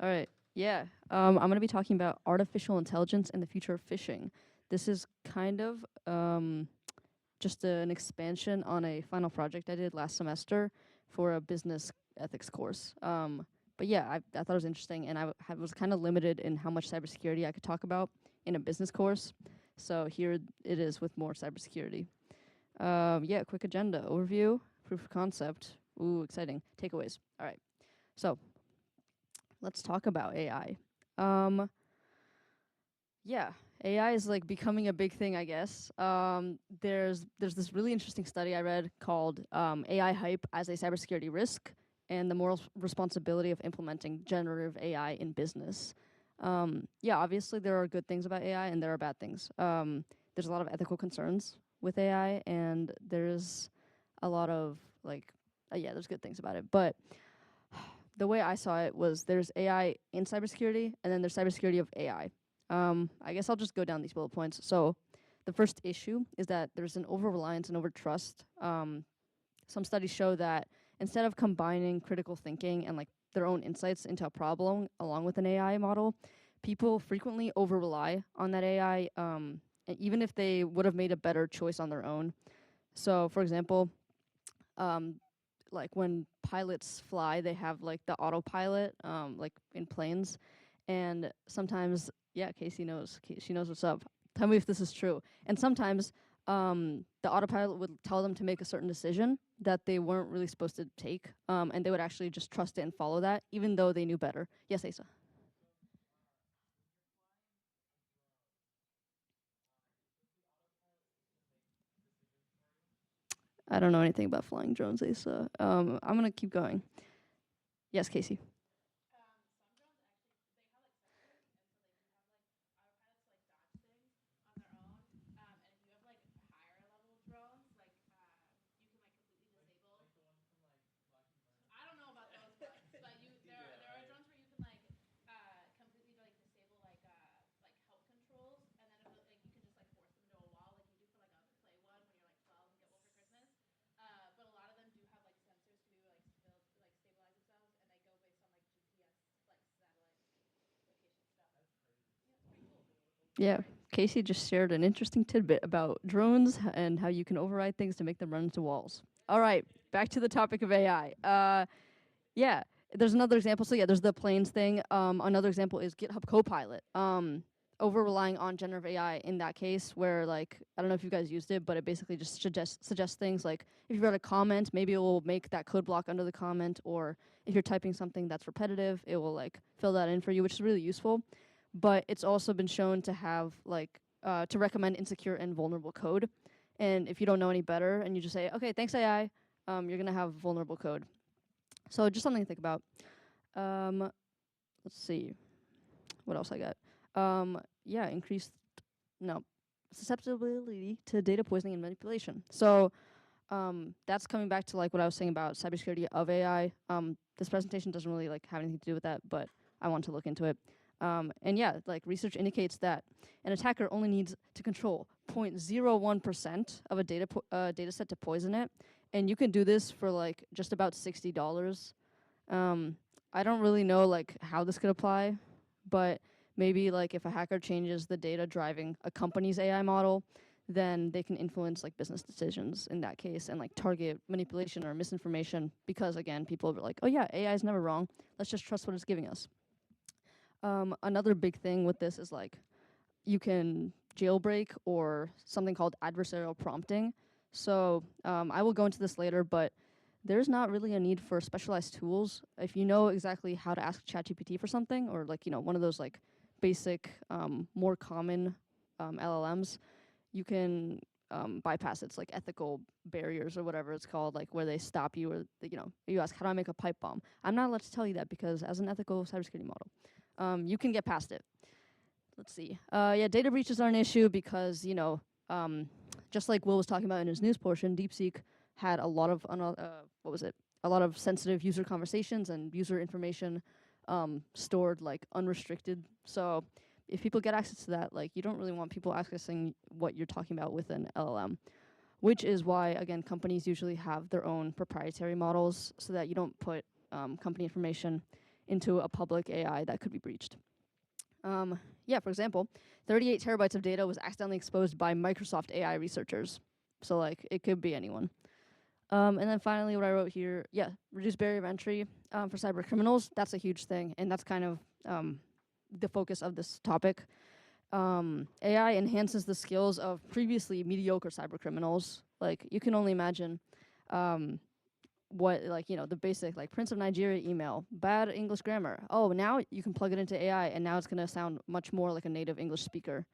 All right. Yeah. I'm going to be talking about artificial intelligence and the future of phishing. This is kind of just an expansion on a final project I did last semester for a business ethics course. But yeah, I thought it was interesting, and was kind of limited in how much cybersecurity I could talk about in a business course. So here it is with more cybersecurity. Yeah, quick agenda overview, proof of concept. Ooh, exciting. Takeaways. All right. So let's talk about AI. Um, yeah, AI is like becoming a big thing, I guess. There's this really interesting study I read called AI hype as a cybersecurity risk and the moral responsibility of implementing generative AI in business. Yeah, obviously there are good things about AI and there are bad things. There's a lot of ethical concerns with AI, and there's a lot of like, yeah, there's good things about it, but the way I saw it was there's AI in cybersecurity, and then there's cybersecurity of AI. I guess I'll just go down these bullet points. So the first issue is that there's an over-reliance and over-trust. Some studies show that instead of combining critical thinking and like their own insights into a problem along with an AI model, people frequently over-rely on that AI, and even if they would have made a better choice on their own. So for example, like when pilots fly, they have like the autopilot, like in planes, and sometimes, yeah, Casey knows. She knows what's up. Tell me if this is true. And sometimes the autopilot would tell them to make a certain decision that they weren't really supposed to take, and they would actually just trust it and follow that, even though they knew better. Yes, Asa. I don't know anything about flying drones, Asa. I'm gonna keep going. Yes, Casey. Yeah, Casey just shared an interesting tidbit about drones and how you can override things to make them run into walls. All right, back to the topic of AI. Yeah, there's another example. So yeah, there's the planes thing. Another example is GitHub Copilot. Over relying on generative AI in that case, where like I don't know if you guys used it, but it basically just suggests things like if you wrote a comment, maybe it will make that code block under the comment, or if you're typing something that's repetitive, it will like fill that in for you, which is really useful. But it's also been shown to have like to recommend insecure and vulnerable code. And if you don't know any better, and you just say, okay, thanks AI, you're gonna have vulnerable code. So just something to think about. Um, let's see, what else I got. Yeah, increased no susceptibility to data poisoning and manipulation. So that's coming back to like what I was saying about cybersecurity of AI. This presentation doesn't really like have anything to do with that, but I want to look into it. And yeah, like research indicates that an attacker only needs to control 0.01% of a data set to poison it, and you can do this for like just about $60. I don't really know like how this could apply, but maybe like if a hacker changes the data driving a company's AI model, then they can influence like business decisions in that case and like target manipulation or misinformation because again, people are like, oh yeah, AI is never wrong. Let's just trust what it's giving us. Another big thing with this is like you can jailbreak or something called adversarial prompting. So I will go into this later, but there's not really a need for specialized tools. If you know exactly how to ask ChatGPT for something, or like one of those like basic, more common LLMs, you can bypass its like ethical barriers or whatever it's called, like where they stop you or you ask, how do I make a pipe bomb? I'm not allowed to tell you that because as an ethical cybersecurity model, you can get past it. Let's see. Yeah, data breaches are an issue because just like Will was talking about in his news portion, DeepSeek had a lot of what was it? A lot of sensitive user conversations and user information stored like unrestricted. So if people get access to that, like you don't really want people accessing what you're talking about with an LLM, which is why again companies usually have their own proprietary models so that you don't put company information into a public AI that could be breached. Yeah, for example, 38 terabytes of data was accidentally exposed by Microsoft AI researchers. So like it could be anyone. And then finally, what I wrote here, yeah, reduce barrier of entry for cyber criminals. That's a huge thing, and that's kind of the focus of this topic. AI enhances the skills of previously mediocre cyber criminals. Like you can only imagine what, like, you know, the basic, like Prince of Nigeria email, bad English grammar. Oh, now you can plug it into AI, and now it's going to sound much more like a native English speaker.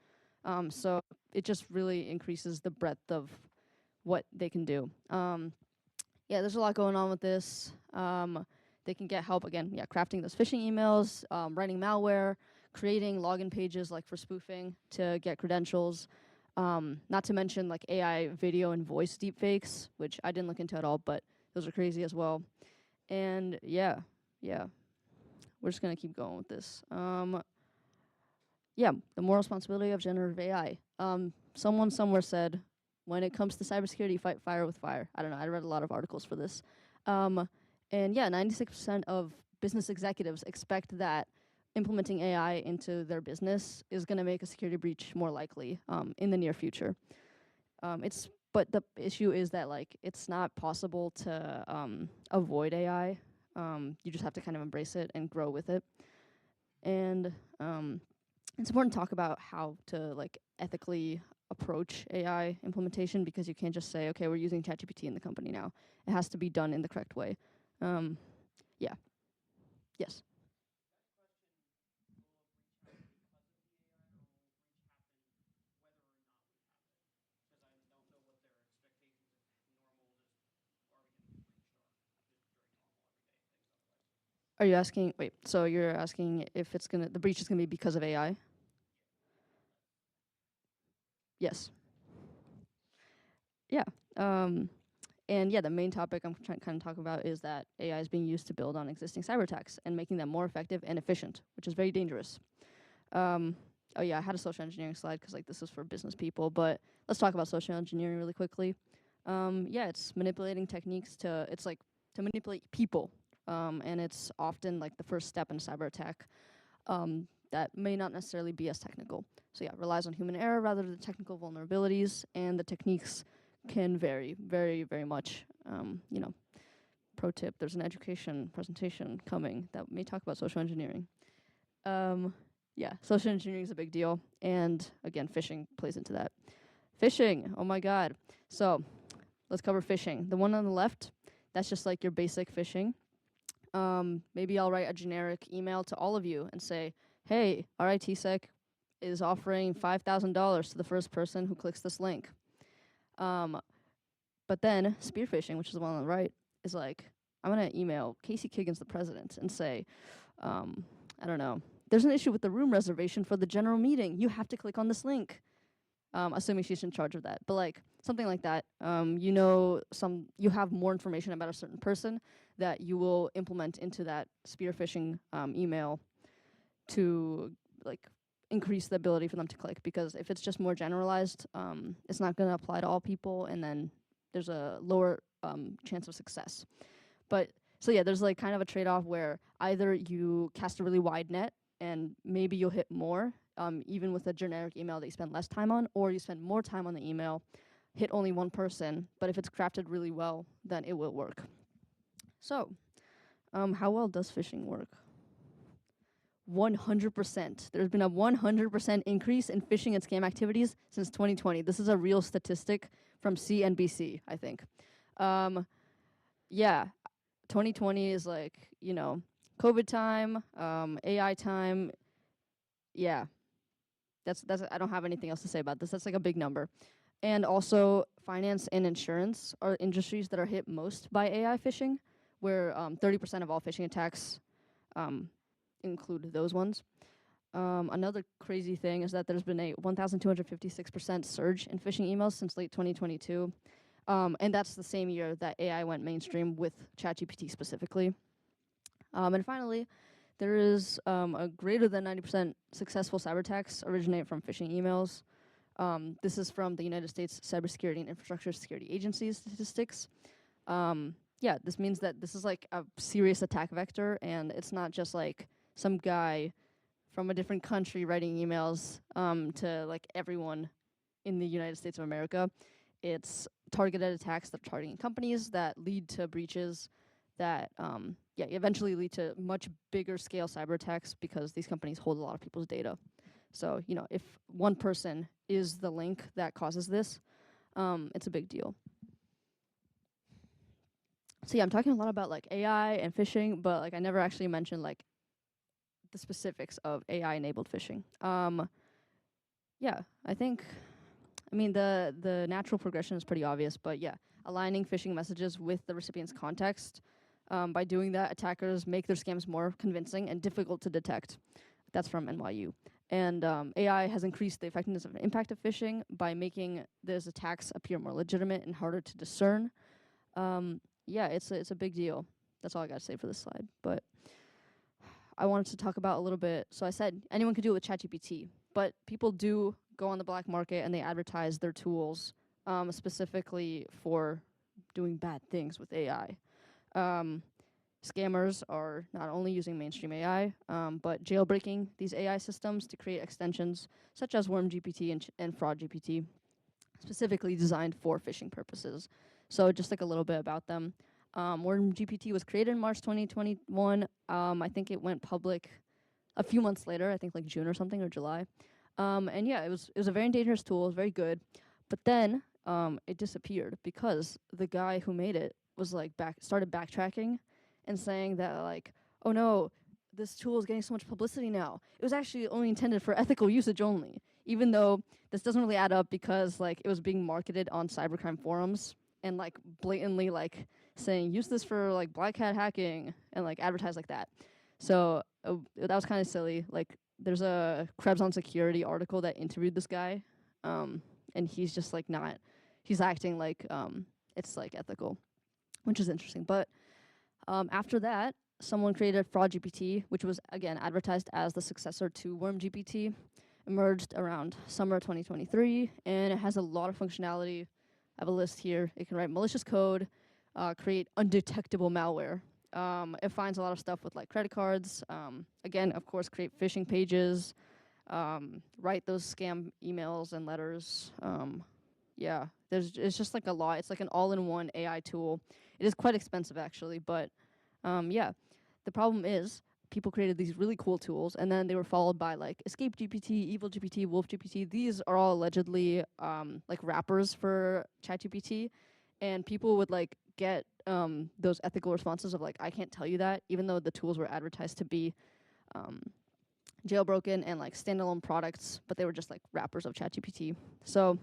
So it just really increases the breadth of what they can do. Yeah, there's a lot going on with this. They can get help, again, yeah, crafting those phishing emails, writing malware, creating login pages like for spoofing to get credentials. Not to mention like AI video and voice deepfakes, which I didn't look into at all, but those are crazy as well. And yeah, we're just gonna keep going with this. Yeah, the moral responsibility of generative AI. Someone somewhere said, when it comes to cybersecurity, fight fire with fire. I don't know, I read a lot of articles for this. And yeah, 96% of business executives expect that implementing AI into their business is gonna make a security breach more likely in the near future. But the issue is that like it's not possible to avoid AI. You just have to kind of embrace it and grow with it. And it's important to talk about how to like ethically approach AI implementation, because you can't just say, okay, we're using ChatGPT in the company now. It has to be done in the correct way. Yeah. Yes. Are you asking? Wait. So you're asking if it's gonna the breach is gonna be because of AI? Yes. Yeah. And yeah, the main topic I'm trying to kind of talk about is that AI is being used to build on existing cyber attacks and making them more effective and efficient, which is very dangerous. Oh yeah, I had a social engineering slide because like this is for business people, but let's talk about social engineering really quickly. Yeah, it's manipulating techniques it's like to manipulate people, and it's often like the first step in a cyber attack that may not necessarily be as technical. So yeah, relies on human error rather than technical vulnerabilities, and the techniques can vary very, very much. You know, pro tip, there's an education presentation coming that may talk about social engineering. Yeah, social engineering is a big deal, and again, phishing plays into that. Phishing, oh my god. So, let's cover phishing. The one on the left, that's just like your basic phishing. Maybe I'll write a generic email to all of you and say, hey, RITSEC is offering $5,000 to the first person who clicks this link. But then spear phishing, which is the one on the right, is like, I'm gonna email Casey Kiggins, the president, and say, I don't know, there's an issue with the room reservation for the general meeting. You have to click on this link. Assuming she's in charge of that, but like something like that. You have more information about a certain person that you will implement into that spear phishing email to like increase the ability for them to click. Because if it's just more generalized, it's not going to apply to all people, and then there's a lower chance of success. But so yeah, there's like kind of a trade-off where either you cast a really wide net and maybe you'll hit more, even with a generic email that you spend less time on, or you spend more time on the email, hit only one person, but if it's crafted really well, then it will work. So, how well does phishing work? 100%. There's been a 100% increase in phishing and scam activities since 2020. This is a real statistic from CNBC, I think. Yeah, 2020 is like, you know, COVID time, AI time. Yeah, that's I don't have anything else to say about this. That's like a big number. And also, finance and insurance are industries that are hit most by AI phishing, where 30% of all phishing attacks include those ones. Another crazy thing is that there's been a 1,256% surge in phishing emails since late 2022. And that's the same year that AI went mainstream with ChatGPT specifically. And finally, there is a greater than 90% successful cyber attacks originate from phishing emails. This is from the United States Cybersecurity and Infrastructure Security Agency's statistics. yeah, this means that this is like a serious attack vector, and it's not just like some guy from a different country writing emails to like everyone in the United States of America. It's targeted attacks that are targeting companies that lead to breaches that eventually lead to much bigger scale cyber attacks because these companies hold a lot of people's data. So, you know, if one person is the link that causes this, it's a big deal. So yeah, I'm talking a lot about like AI and phishing, but like I never actually mentioned like the specifics of AI enabled phishing. Yeah, I mean the natural progression is pretty obvious, but yeah, aligning phishing messages with the recipient's context. By doing that, attackers make their scams more convincing and difficult to detect. That's from NYU. And AI has increased the effectiveness and impact of phishing by making those attacks appear more legitimate and harder to discern. Yeah, it's a big deal. That's all I got to say for this slide. But I wanted to talk about a little bit. So I said anyone can do it with ChatGPT, but people do go on the black market and they advertise their tools specifically for doing bad things with AI. Scammers are not only using mainstream AI, but jailbreaking these AI systems to create extensions such as WormGPT and FraudGPT, specifically designed for phishing purposes. So just like a little bit about them. WormGPT was created in March 2021. I think it went public a few months later, I think like June or something, or July. And yeah, it was a very dangerous tool, it was very good. But then it disappeared because the guy who made it was like started backtracking and saying that like, oh no, this tool is getting so much publicity now. It was actually only intended for ethical usage only, even though this doesn't really add up because like it was being marketed on cybercrime forums and like blatantly like saying use this for like black hat hacking and like advertise like that. So that was kind of silly. Like there's a Krebs on Security article that interviewed this guy, and he's just like not. He's acting like it's like ethical, which is interesting. But after that, someone created FraudGPT, which was again advertised as the successor to WormGPT, emerged around summer 2023, and it has a lot of functionality. I have a list here. It can write malicious code, create undetectable malware. It finds a lot of stuff with like credit cards. Again, of course, create phishing pages, write those scam emails and letters. Yeah, it's just like a lot. It's like an all-in-one AI tool. It is quite expensive actually, but yeah. The problem is people created these really cool tools, and then they were followed by like Escape GPT, Evil GPT, Wolf GPT. These are all allegedly like wrappers for ChatGPT, and people would like get those ethical responses of like I can't tell you that, even though the tools were advertised to be jailbroken and like standalone products, but they were just like wrappers of ChatGPT. So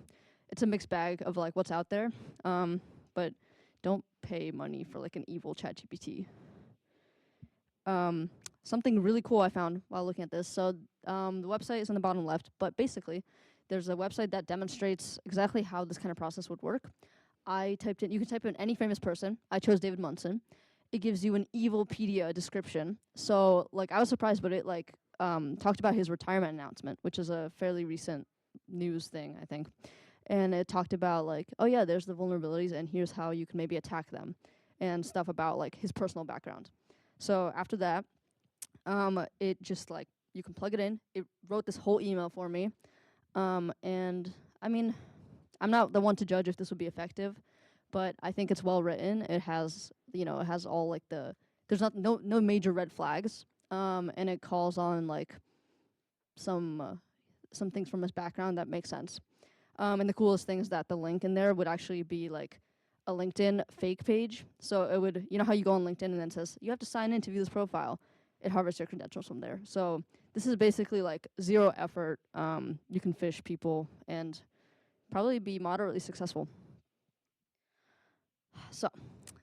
it's a mixed bag of like what's out there, but don't pay money for like an evil ChatGPT. Something really cool I found while looking at this. So the website is on the bottom left, but basically there's a website that demonstrates exactly how this kind of process would work. I typed in, you can type in any famous person. I chose David Munson. It gives you an Evilpedia description. So like I was surprised, but it like talked about his retirement announcement, which is a fairly recent news thing, I think. And it talked about like, oh yeah, there's the vulnerabilities and here's how you can maybe attack them and stuff about like his personal background. So after that, it just like, you can plug it in. It wrote this whole email for me. And I mean, I'm not the one to judge if this would be effective, but I think it's well written. It has, you know, it has all like there's no major red flags. And it calls on like some things from his background that make sense. And the coolest thing is that the link in there would actually be like a LinkedIn fake page. So it would, you know how you go on LinkedIn and then it says, you have to sign in to view this profile. It harvests your credentials from there. So this is basically like zero effort. You can phish people and probably be moderately successful. So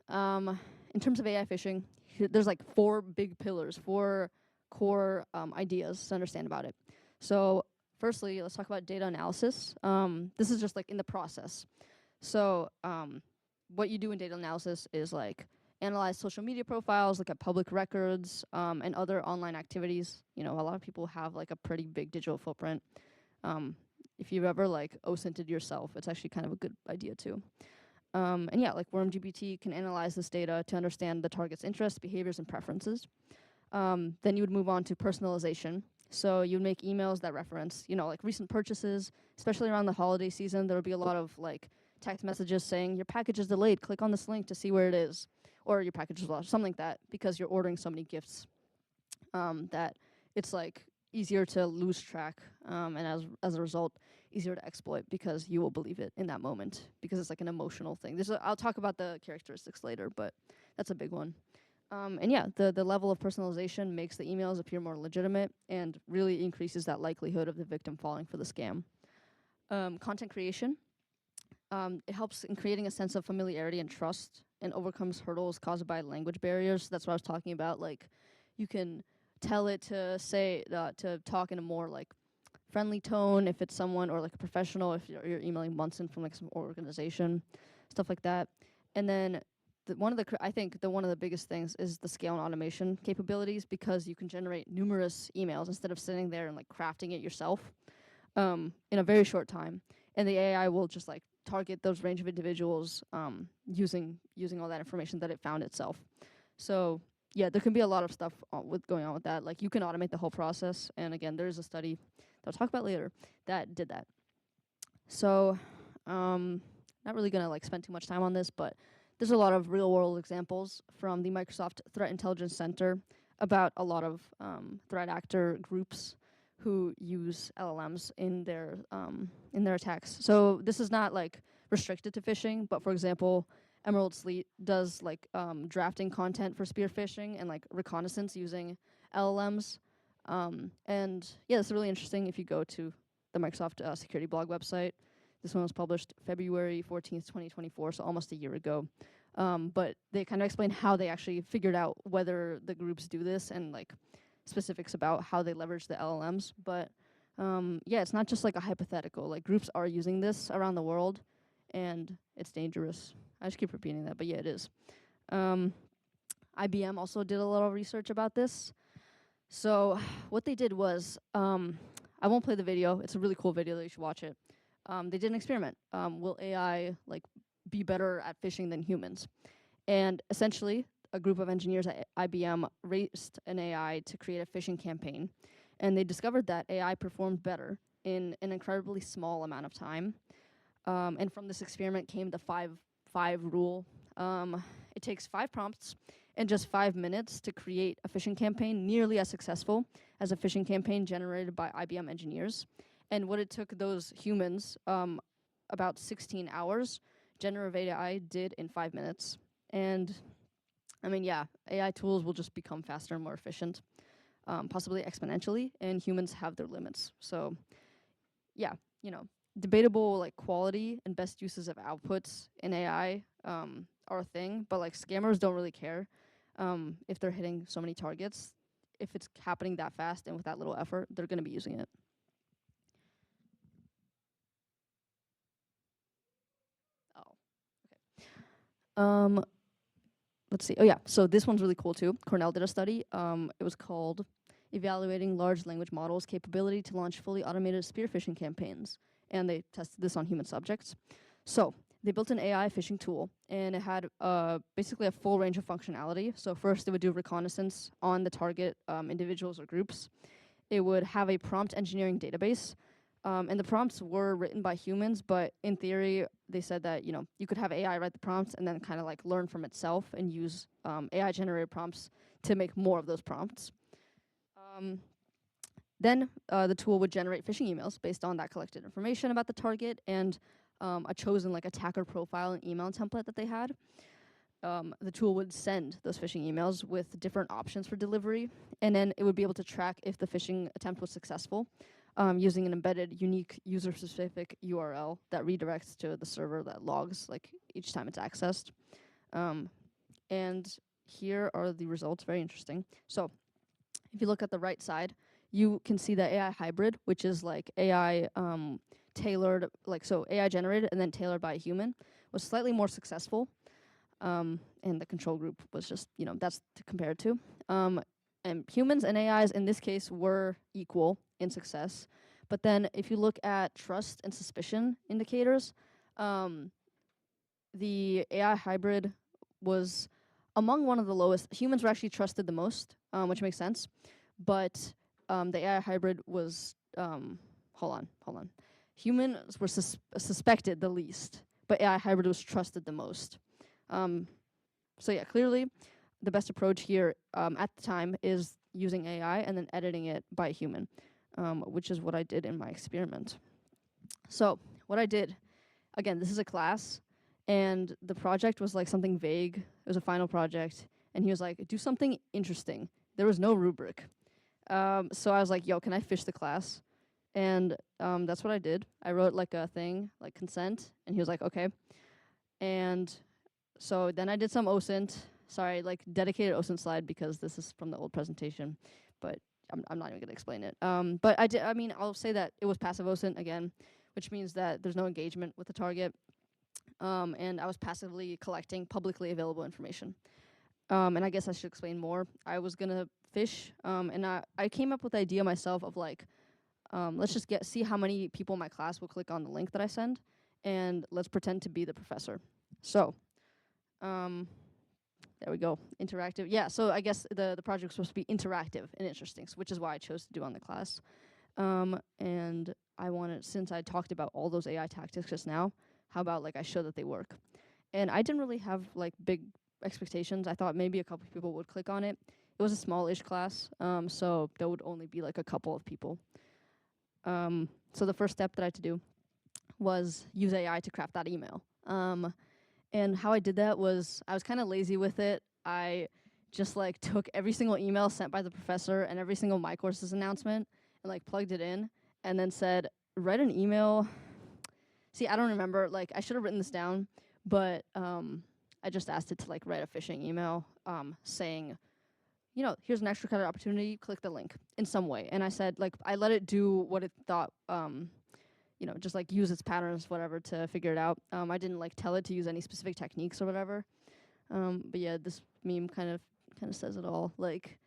in terms of AI phishing, there's like four big pillars, four core ideas to understand about it. So firstly, let's talk about data analysis. This is just like in the process. So what you do in data analysis is like analyze social media profiles, look at public records, and other online activities. You know, a lot of people have like a pretty big digital footprint. If you've ever like OSINTed yourself, it's actually kind of a good idea too. And yeah, like WormGPT can analyze this data to understand the target's interests, behaviors, and preferences. Then you would move on to personalization. So you'd make emails that reference, like recent purchases, especially around the holiday season. There would be a lot of like text messages saying your package is delayed. Click on this link to see where it is, or your package is lost, something like that, because you're ordering so many gifts that it's like easier to lose track, and as a result, easier to exploit because you will believe it in that moment because it's like an emotional thing. I'll talk about the characteristics later, but that's a big one. And yeah, the level of personalization makes the emails appear more legitimate and really increases that likelihood of the victim falling for the scam. Content creation. It helps in creating a sense of familiarity and trust and overcomes hurdles caused by language barriers. That's what I was talking about. Like, you can tell it to say, to talk in a more like friendly tone if it's someone, or like a professional if you're emailing Munson from like some organization, stuff like that. And then I think one of the biggest things is the scale and automation capabilities, because you can generate numerous emails instead of sitting there and like crafting it yourself in a very short time. And the AI will just like target those range of individuals using all that information that it found itself. So yeah, there can be a lot of stuff going on with that. Like, you can automate the whole process. And again, there's a study that I'll talk about later that did that. So not really gonna like spend too much time on this, but there's a lot of real world examples from the Microsoft Threat Intelligence Center about a lot of threat actor groups who use LLMs in their attacks. So this is not like restricted to phishing, but for example, Emerald Sleet does like drafting content for spear phishing and like reconnaissance using LLMs. And yeah, it's really interesting if you go to the Microsoft security blog website. This one was published February 14th, 2024, so almost a year ago. But they kind of explain how they actually figured out whether the groups do this and like specifics about how they leverage the LLMs. But yeah, it's not just like a hypothetical. Like, groups are using this around the world, and it's dangerous. I just keep repeating that, but yeah, it is. IBM also did a lot of research about this. So what they did was, I won't play the video. It's a really cool video that you should watch it. They did an experiment. Will AI like be better at phishing than humans? And essentially, a group of engineers at IBM raced an AI to create a phishing campaign, and they discovered that AI performed better in an incredibly small amount of time. And from this experiment came the 5-5 rule. It takes 5 prompts and just 5 minutes to create a phishing campaign nearly as successful as a phishing campaign generated by IBM engineers. And what it took those humans about 16 hours, generative AI did in 5 minutes. And I mean, yeah, AI tools will just become faster and more efficient, possibly exponentially, and humans have their limits. So yeah, debatable like quality and best uses of outputs in AI are a thing, but like scammers don't really care if they're hitting so many targets. If it's happening that fast and with that little effort, they're going to be using it. Oh, okay. Let's see. Oh yeah, so this one's really cool too. Cornell did a study. It was called Evaluating Large Language Models' Capability to Launch Fully Automated Spear Phishing Campaigns. And they tested this on human subjects. So they built an AI phishing tool, and it had basically a full range of functionality. So first, it would do reconnaissance on the target individuals or groups. It would have a prompt engineering database. And the prompts were written by humans, but in theory, they said that you could have AI write the prompts and then kind of like learn from itself and use AI-generated prompts to make more of those prompts. Then the tool would generate phishing emails based on that collected information about the target and a chosen like attacker profile and email template that they had. The tool would send those phishing emails with different options for delivery, and then it would be able to track if the phishing attempt was successful using an embedded, unique, user-specific URL that redirects to the server that logs like each time it's accessed. And here are the results, very interesting. So if you look at the right side, you can see the AI hybrid, which is like AI tailored, like so AI generated and then tailored by a human, was slightly more successful. And the control group was just, that's to compare it to. And humans and AIs in this case were equal in success. But then if you look at trust and suspicion indicators, the AI hybrid was among one of the lowest. Humans were actually trusted the most, which makes sense. But the AI hybrid was, hold on. Humans were suspected the least, but AI hybrid was trusted the most. So yeah, clearly the best approach here at the time is using AI and then editing it by a human, which is what I did in my experiment. So what I did, again, this is a class, and the project was like something vague. It was a final project, and he was like, do something interesting. There was no rubric. So I was like, yo, can I fish the class? And that's what I did. I wrote like a thing, like consent, and he was like, okay. And so then I did some OSINT. Sorry, like dedicated OSINT slide because this is from the old presentation, but I'm not even gonna explain it. But I mean, I'll say that it was passive OSINT again, which means that there's no engagement with the target. And I was passively collecting publicly available information. And I guess I should explain more. I was gonna fish, and I came up with the idea myself of like, let's just see how many people in my class will click on the link that I send, and let's pretend to be the professor. So, there we go, interactive. Yeah, so I guess the project was supposed to be interactive and interesting, which is why I chose to do on the class. And I wanted, since I talked about all those AI tactics just now, how about like I show that they work? And I didn't really have like big expectations. I thought maybe a couple of people would click on it. It was a small-ish class, so there would only be like a couple of people. So the first step that I had to do was use AI to craft that email. And how I did that was I was kind of lazy with it. I just like took every single email sent by the professor and every single My Courses announcement and like plugged it in and then said, write an email. See, I don't remember, like I should have written this down, but I just asked it to like write a phishing email saying, you know, here's an extra credit opportunity, click the link in some way. And I said, like, I let it do what it thought, you know, just like use its patterns, whatever, to figure it out. I didn't like tell it to use any specific techniques or whatever. But yeah, this meme kind of says it all. Like,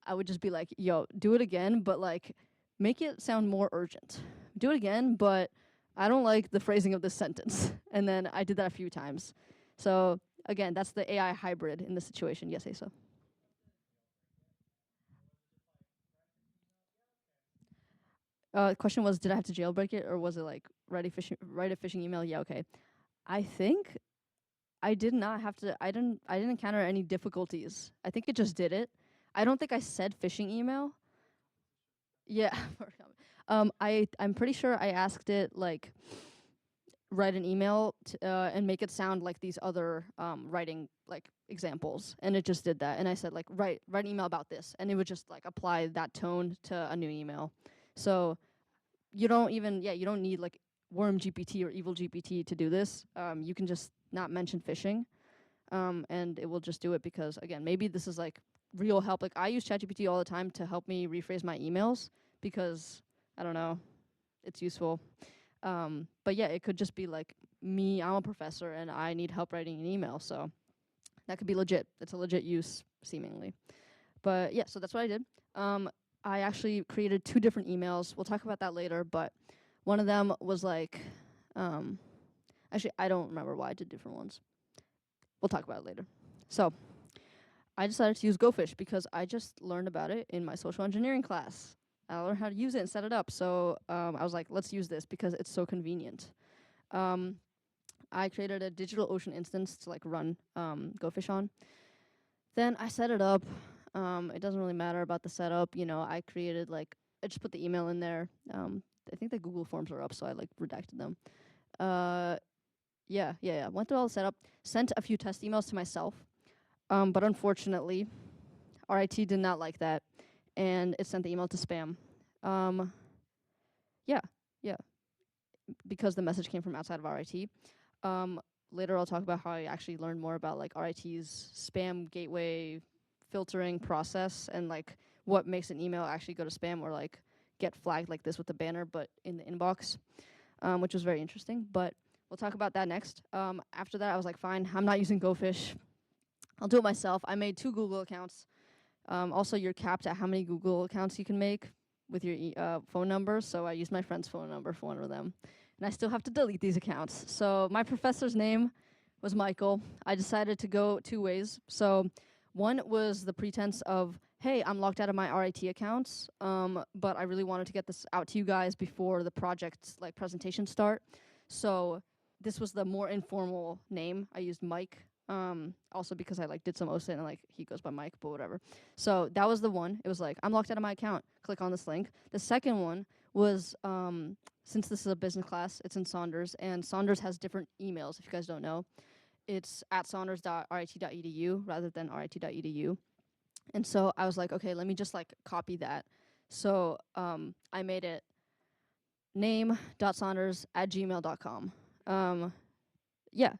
I would just be like, yo, do it again, but like, make it sound more urgent. Do it again, but I don't like the phrasing of this sentence. And then I did that a few times. So again, that's the AI hybrid in this situation. Yes, Asa. The question was, did I have to jailbreak it, or was it like write a phishing email? Yeah, okay. I think I did not have to. I didn't encounter any difficulties. I think it just did it. I don't think I said phishing email. Yeah. I'm pretty sure I asked it like write an email and make it sound like these other writing like examples, and it just did that. And I said like write an email about this, and it would just like apply that tone to a new email. So you don't need like Worm GPT or Evil GPT to do this. You can just not mention phishing, and it will just do it because again, maybe this is like real help. Like I use ChatGPT all the time to help me rephrase my emails because I don't know, it's useful. But yeah, it could just be like me. I'm a professor and I need help writing an email, so that could be legit. It's a legit use seemingly. But yeah, so that's what I did. I actually created 2 different emails. We'll talk about that later, but one of them was like, actually, I don't remember why I did different ones. We'll talk about it later. So I decided to use GoFish because I just learned about it in my social engineering class. I learned how to use it and set it up. So I was like, let's use this because it's so convenient. I created a DigitalOcean instance to like run GoFish on. Then I set it up. It doesn't really matter about the setup. You know, I created like, I just put the email in there. I think the Google Forms are up, so I like redacted them. Yeah. Went through all the setup, sent a few test emails to myself. But unfortunately, RIT did not like that, and it sent the email to spam. Yeah, because the message came from outside of RIT. Later I'll talk about how I actually learned more about like RIT's spam gateway filtering process and like what makes an email actually go to spam or like get flagged like this with the banner but in the inbox, which was very interesting. But we'll talk about that next. After that I was like, fine, I'm not using GoFish. I'll do it myself. I made 2 Google accounts. Also, you're capped at how many Google accounts you can make with your phone number, so I used my friend's phone number for one of them. And I still have to delete these accounts. So my professor's name was Michael. I decided to go two ways. So one was the pretense of, hey, I'm locked out of my RIT accounts, but I really wanted to get this out to you guys before the project's like presentation start. So this was the more informal name. I used Mike, also because I like did some OSINT and like he goes by Mike, but whatever. So that was the one. It was like, I'm locked out of my account. Click on this link. The second one was, since this is a business class, it's in Saunders, and Saunders has different emails, if you guys don't know. It's at saunders.rit.edu rather than rit.edu. And so I was like, okay, let me just like copy that. So I made it name.saunders@gmail.com. Yeah,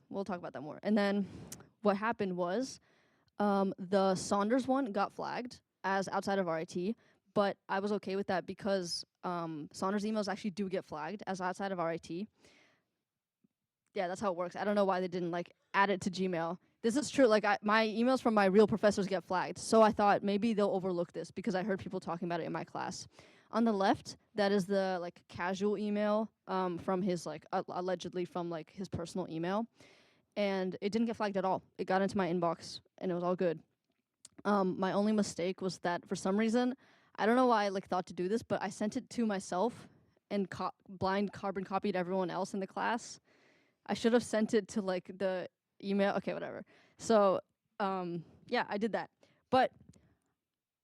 we'll talk about that more. And then what happened was the Saunders one got flagged as outside of RIT, but I was okay with that because Saunders emails actually do get flagged as outside of RIT. Yeah, that's how it works. I don't know why they didn't like add it to Gmail. This is true. Like my emails from my real professors get flagged. So I thought maybe they'll overlook this because I heard people talking about it in my class. On the left, that is the like casual email from his like allegedly from like his personal email, and it didn't get flagged at all. It got into my inbox and it was all good. My only mistake was that for some reason, I don't know why I like thought to do this, but I sent it to myself and blind carbon copied everyone else in the class. I should have sent it to like the email. Okay, whatever. So, yeah, I did that. But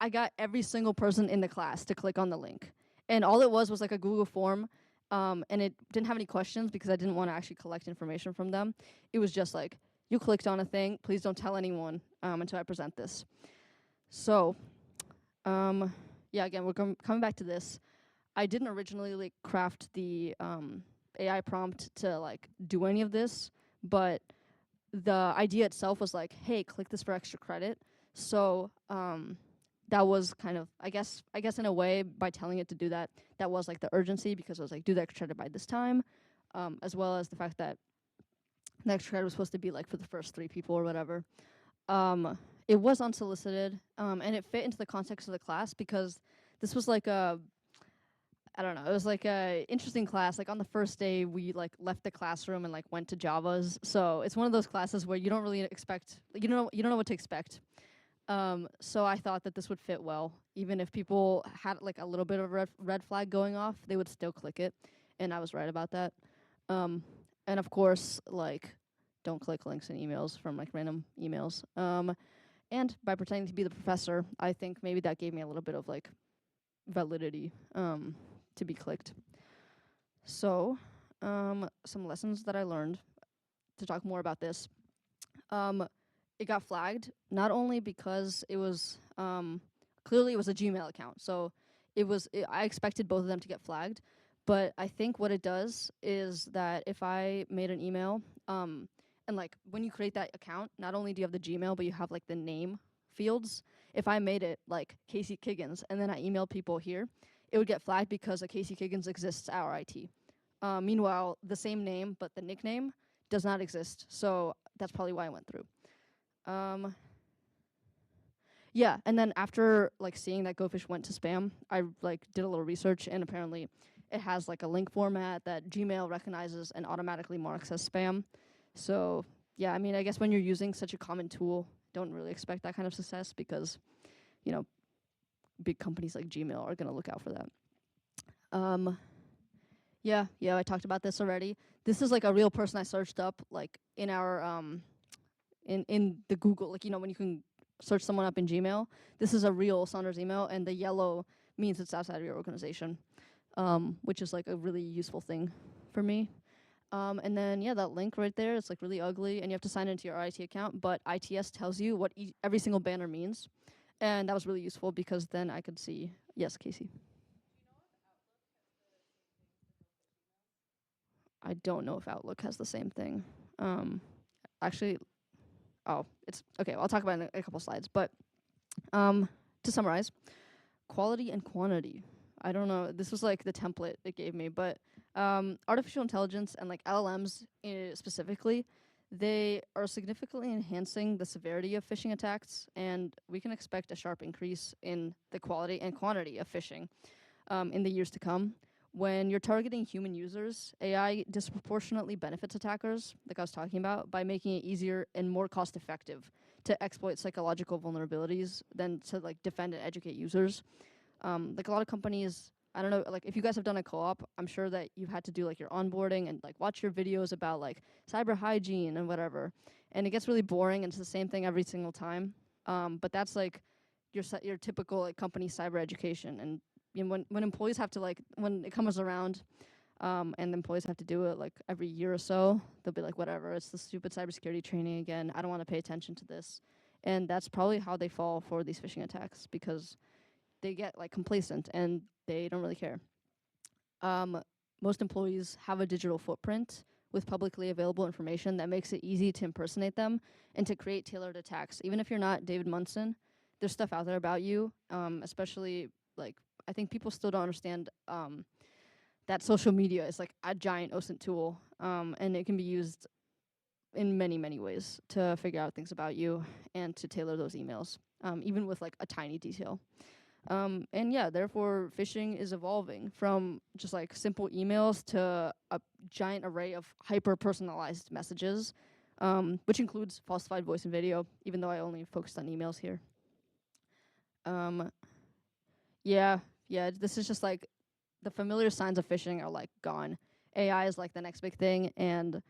I got every single person in the class to click on the link. And all it was like a Google form. And it didn't have any questions because I didn't want to actually collect information from them. It was just like, you clicked on a thing. Please don't tell anyone until I present this. So, yeah, again, we're coming back to this. I didn't originally like craft the AI prompt to like do any of this, but the idea itself was like, hey, click this for extra credit. So that was kind of, I guess in a way, by telling it to do that, that was like the urgency because it was like, do the extra credit by this time, as well as the fact that the extra credit was supposed to be like for the first 3 people or whatever. It was unsolicited, and it fit into the context of the class because this was like I don't know, it was like a interesting class. Like on the first day, we like left the classroom and like went to Javas. So it's one of those classes where you don't really expect, like, you don't know what to expect. So I thought that this would fit well. Even if people had like a little bit of a red flag going off, they would still click it. And I was right about that. And of course, like, don't click links in emails from like random emails. And by pretending to be the professor, I think maybe that gave me a little bit of like validity to be clicked. So, some lessons that I learned to talk more about this. It got flagged not only because it was clearly it was a Gmail account, so I expected both of them to get flagged. But I think what it does is that if I made an email, and like when you create that account, not only do you have the Gmail, but you have like the name fields. If I made it like Casey Kiggins and then I emailed people here, it would get flagged because a Casey Kiggins exists at RIT. Meanwhile, the same name but the nickname does not exist, so that's probably why I went through. Yeah, and then after like seeing that GoFish went to spam, I like did a little research, and apparently it has like a link format that Gmail recognizes and automatically marks as spam. So yeah, I mean, I guess when you're using such a common tool, don't really expect that kind of success because, you know, big companies like Gmail are gonna look out for that. Yeah, I talked about this already. This is like a real person I searched up, like in our in the Google, like, you know, when you can search someone up in Gmail. This is a real Saunders email, and the yellow means it's outside of your organization, which is like a really useful thing for me. And then, yeah, that link right there, it's like really ugly, and you have to sign into your RIT account, but ITS tells you what every single banner means. And that was really useful because then I could see, yes, Casey. I don't know if Outlook has the same thing. Actually, it's okay. Well, I'll talk about it in a couple slides. But to summarize, quality and quantity. I don't know. This was like the template it gave me, but artificial intelligence and like LLMs specifically, they are significantly enhancing the severity of phishing attacks, and we can expect a sharp increase in the quality and quantity of phishing in the years to come. When you're targeting human users, AI disproportionately benefits attackers, like I was talking about, by making it easier and more cost effective to exploit psychological vulnerabilities than to like defend and educate users. Like a lot of companies, I don't know, like if you guys have done a co-op, I'm sure that you've had to do like your onboarding and like watch your videos about like cyber hygiene and whatever. And it gets really boring and it's the same thing every single time. But that's like your typical like company cyber education. And you know, when employees have to like, when it comes around, and the employees have to do it like every year or so, they'll be like, whatever, it's the stupid cybersecurity training again. I don't want to pay attention to this. And that's probably how they fall for these phishing attacks, because they get like complacent and they don't really care. Most employees have a digital footprint with publicly available information that makes it easy to impersonate them and to create tailored attacks. Even if you're not David Munson, there's stuff out there about you, especially like I think people still don't understand that social media is like a giant OSINT tool, and it can be used in many, many ways to figure out things about you and to tailor those emails, even with like a tiny detail. And yeah, therefore, phishing is evolving from just like simple emails to a giant array of hyper-personalized messages, which includes falsified voice and video, even though I only focused on emails here. Yeah, this is just like the familiar signs of phishing are like gone. AI is like the next big thing, and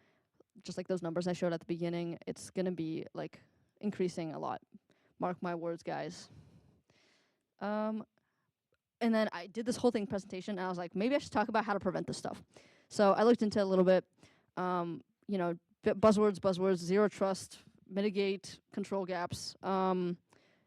just like those numbers I showed at the beginning, it's gonna be like increasing a lot. Mark my words, guys. And then I did this whole thing presentation, and I was like, maybe I should talk about how to prevent this stuff. So I looked into it a little bit. You know, buzzwords, zero trust, mitigate, control gaps.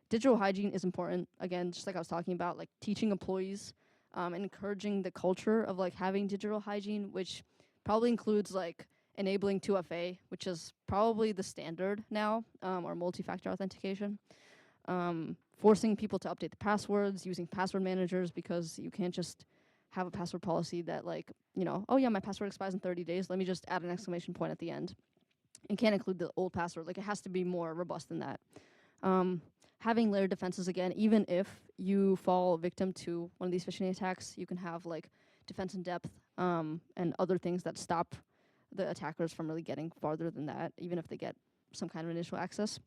Digital hygiene is important. Again, just like I was talking about, like teaching employees and encouraging the culture of like having digital hygiene, which probably includes like enabling 2FA, which is probably the standard now, or multi-factor authentication. Forcing people to update the passwords, using password managers, because you can't just have a password policy that like, you know, oh yeah, my password expires in 30 days, let me just add an exclamation point at the end. It can't include the old password, like it has to be more robust than that. Having layered defenses again, even if you fall victim to one of these phishing attacks, you can have like defense in depth and other things that stop the attackers from really getting farther than that, even if they get some kind of initial access.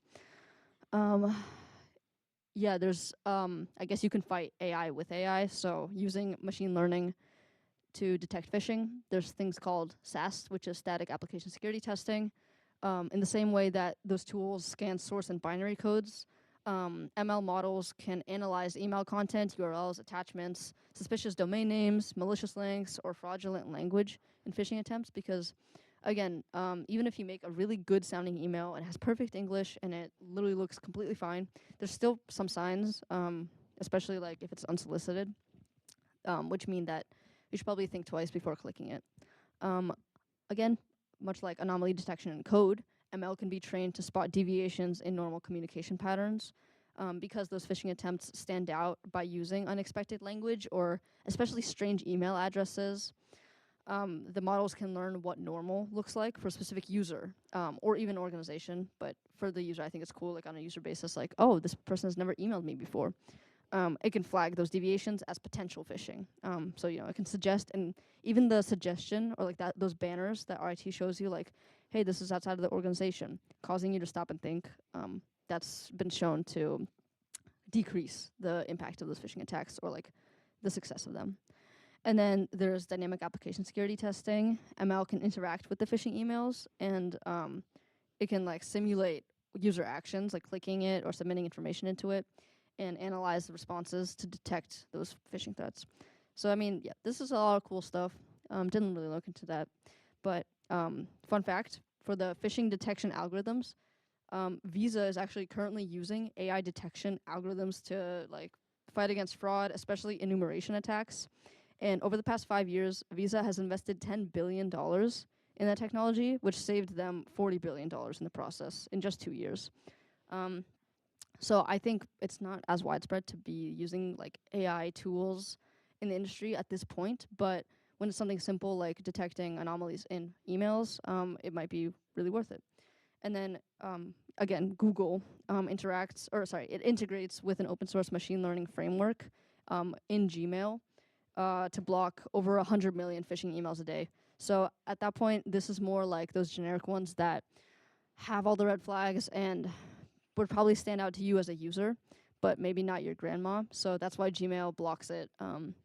Yeah, there's, I guess you can fight AI with AI, so using machine learning to detect phishing. There's things called SAST, which is static application security testing. In the same way that those tools scan source and binary codes, ML models can analyze email content, URLs, attachments, suspicious domain names, malicious links, or fraudulent language in phishing attempts, because again, even if you make a really good sounding email and it has perfect English and it literally looks completely fine, there's still some signs, especially like if it's unsolicited, which mean that you should probably think twice before clicking it. Again, much like anomaly detection in code, ML can be trained to spot deviations in normal communication patterns, because those phishing attempts stand out by using unexpected language or especially strange email addresses. The models can learn what normal looks like for a specific user, or even organization. But for the user, I think it's cool, like on a user basis, like, oh, this person has never emailed me before. It can flag those deviations as potential phishing. So, you know, it can suggest, and even the suggestion or like those banners that RIT shows you, like, hey, this is outside of the organization, causing you to stop and think, that's been shown to decrease the impact of those phishing attacks or like the success of them. And then there's dynamic application security testing. ML can interact with the phishing emails, and it can like simulate user actions, like clicking it or submitting information into it, and analyze the responses to detect those phishing threats. So I mean, yeah, this is a lot of cool stuff. Didn't really look into that, but fun fact, for the phishing detection algorithms, Visa is actually currently using AI detection algorithms to like fight against fraud, especially enumeration attacks. And over the past 5 years, Visa has invested $10 billion in that technology, which saved them $40 billion in the process in just 2 years. So I think it's not as widespread to be using like AI tools in the industry at this point, but when it's something simple like detecting anomalies in emails, it might be really worth it. And then again, Google it integrates with an open source machine learning framework in Gmail, to block over 100 million phishing emails a day. So at that point, this is more like those generic ones that have all the red flags and would probably stand out to you as a user, but maybe not your grandma. So that's why Gmail blocks it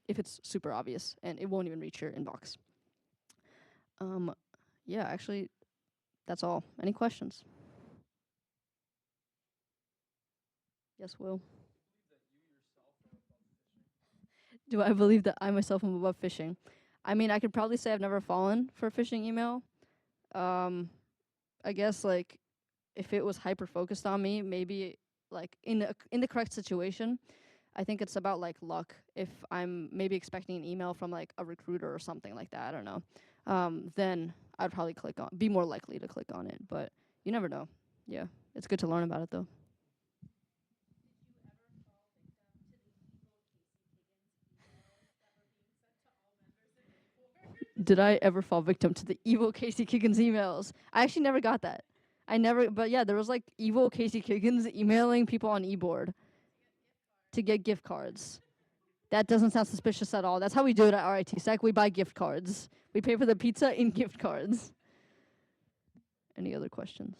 if it's super obvious, and it won't even reach your inbox. Yeah, actually, that's all. Any questions? Yes, Will. Do I believe that I myself am above phishing? I mean, I could probably say I've never fallen for a phishing email. I guess like if it was hyper focused on me, maybe like in the correct situation, I think it's about like luck. If I'm maybe expecting an email from like a recruiter or something like that, I don't know, then I'd probably be more likely to click on it. But you never know. Yeah, it's good to learn about it though. Did I ever fall victim to the evil Casey Kiggins emails? I actually never got that. I never, but yeah, there was like evil Casey Kiggins emailing people on eBoard to get gift cards. That doesn't sound suspicious at all. That's how we do it at RITSEC. We buy gift cards. We pay for the pizza in gift cards. Any other questions?